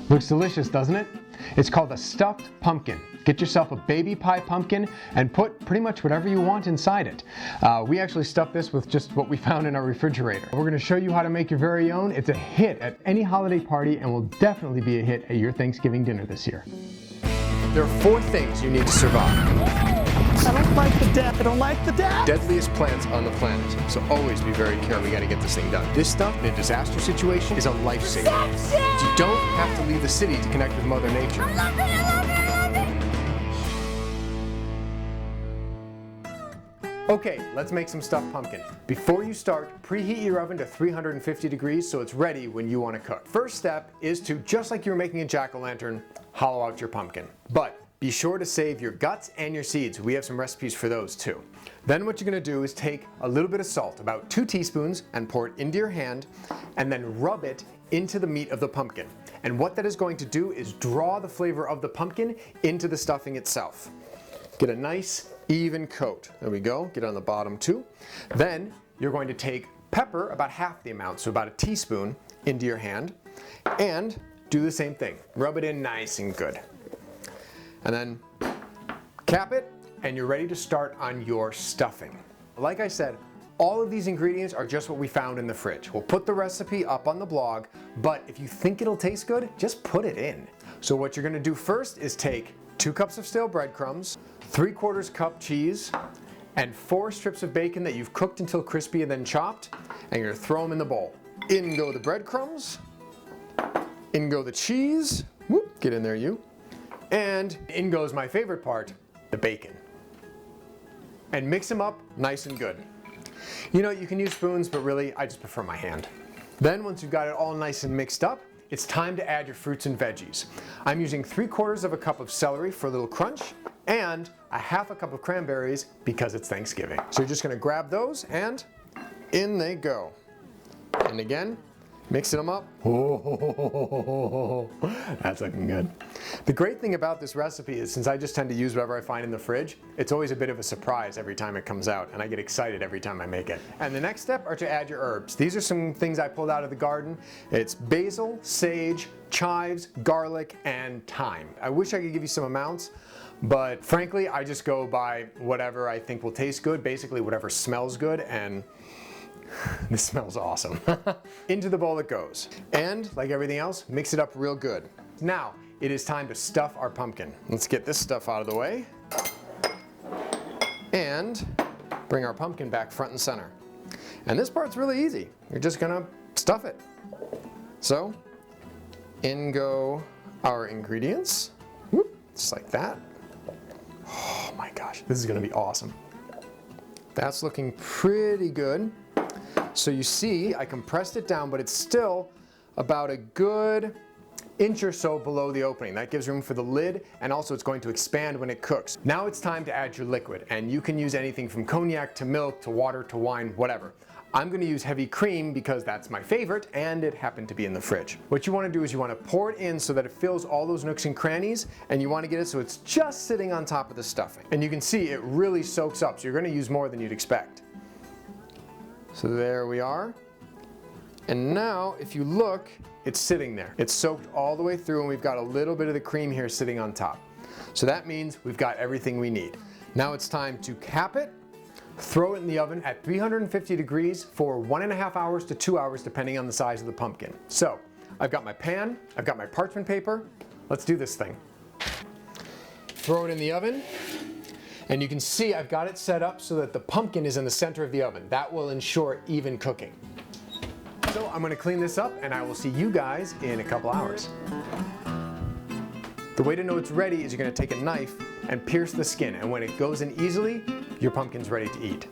Looks delicious, doesn't it? It's called a stuffed pumpkin. Get yourself a baby pie pumpkin and put pretty much whatever you want inside it. We actually stuffed this with just what we found in our refrigerator. We're going to show you how to make your very own. It's a hit at any holiday party and will definitely be a hit at your Thanksgiving dinner this year. There are 4 things you need to survive. I don't like the death. I don't like the death. Deadliest plants on the planet. So always be very careful. We got to get this thing done. This stuff in a disaster situation is a lifesaver. You don't have to leave the city to connect with Mother Nature. I love it, I love it, I love it. Okay, let's make some stuffed pumpkin. Before you start, preheat your oven to 350 degrees so it's ready when you want to cook. First step is to, just like you were making a jack-o'-lantern, hollow out your pumpkin. But be sure to save your guts and your seeds. We have some recipes for those too. Then what you're going to do is take a little bit of salt, about 2 teaspoons, and pour it into your hand, and then rub it into the meat of the pumpkin. And what that is going to do is draw the flavor of the pumpkin into the stuffing itself. Get a nice even coat. There we go. Get it on the bottom too. Then you're going to take pepper, about half the amount, so about a teaspoon, into your hand, and do the same thing. Rub it in nice and good. And then cap it, and you're ready to start on your stuffing. Like I said, all of these ingredients are just what we found in the fridge. We'll put the recipe up on the blog, but if you think it'll taste good, just put it in. So what you're gonna do first is take 2 cups of stale breadcrumbs, 3/4 cup cheese, and 4 strips of bacon that you've cooked until crispy and then chopped, and you're gonna throw them in the bowl. In go the breadcrumbs, in go the cheese, whoop, get in there you. And in goes my favorite part, the bacon. And mix them up nice and good. You know, you can use spoons, but really, I just prefer my hand. Then once you've got it all nice and mixed up, it's time to add your fruits and veggies. I'm using 3/4 cup of celery for a little crunch, and a 1/2 cup of cranberries because it's Thanksgiving. So you're just gonna grab those, and in they go. And again, mixing them up. Oh, that's looking good. The great thing about this recipe is, since I just tend to use whatever I find in the fridge, it's always a bit of a surprise every time it comes out, and I get excited every time I make it. And the next step are to add your herbs. These are some things I pulled out of the garden. It's basil, sage, chives, garlic, and thyme. I wish I could give you some amounts, but frankly, I just go by whatever I think will taste good, basically whatever smells good, and this smells awesome. Into the bowl it goes. And like everything else, mix it up real good. Now, it is time to stuff our pumpkin. Let's get this stuff out of the way. And bring our pumpkin back front and center. And this part's really easy. You're just gonna stuff it. So, in go our ingredients. Whoop, just like that. Oh my gosh, this is gonna be awesome. That's looking pretty good. So you see, I compressed it down, but it's still about a good inch or so below the opening. That gives room for the lid, and also it's going to expand when it cooks. Now it's time to add your liquid, and you can use anything from cognac to milk to water to wine, whatever. I'm going to use heavy cream because that's my favorite, and it happened to be in the fridge. What you want to do is you want to pour it in so that it fills all those nooks and crannies, and you want to get it so it's just sitting on top of the stuffing. And you can see it really soaks up, so you're going to use more than you'd expect. So there we are. And now, if you look, it's sitting there. It's soaked all the way through, and we've got a little bit of the cream here sitting on top. So that means we've got everything we need. Now it's time to cap it, throw it in the oven at 350 degrees for 1.5 hours to 2 hours, depending on the size of the pumpkin. So, I've got my pan, I've got my parchment paper. Let's do this thing. Throw it in the oven. And you can see I've got it set up so that the pumpkin is in the center of the oven. That will ensure even cooking. So I'm going to clean this up, and I will see you guys in a couple hours. The way to know it's ready is you're going to take a knife and pierce the skin, and when it goes in easily, your pumpkin's ready to eat.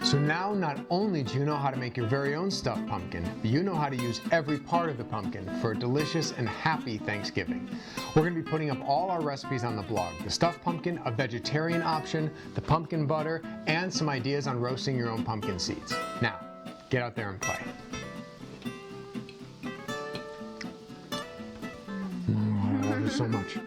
So now not only do you know how to make your very own stuffed pumpkin, but you know how to use every part of the pumpkin for a delicious and happy Thanksgiving. We're going to be putting up all our recipes on the blog. The stuffed pumpkin, a vegetarian option, the pumpkin butter, and some ideas on roasting your own pumpkin seeds. Now, get out there and play. I love you so much.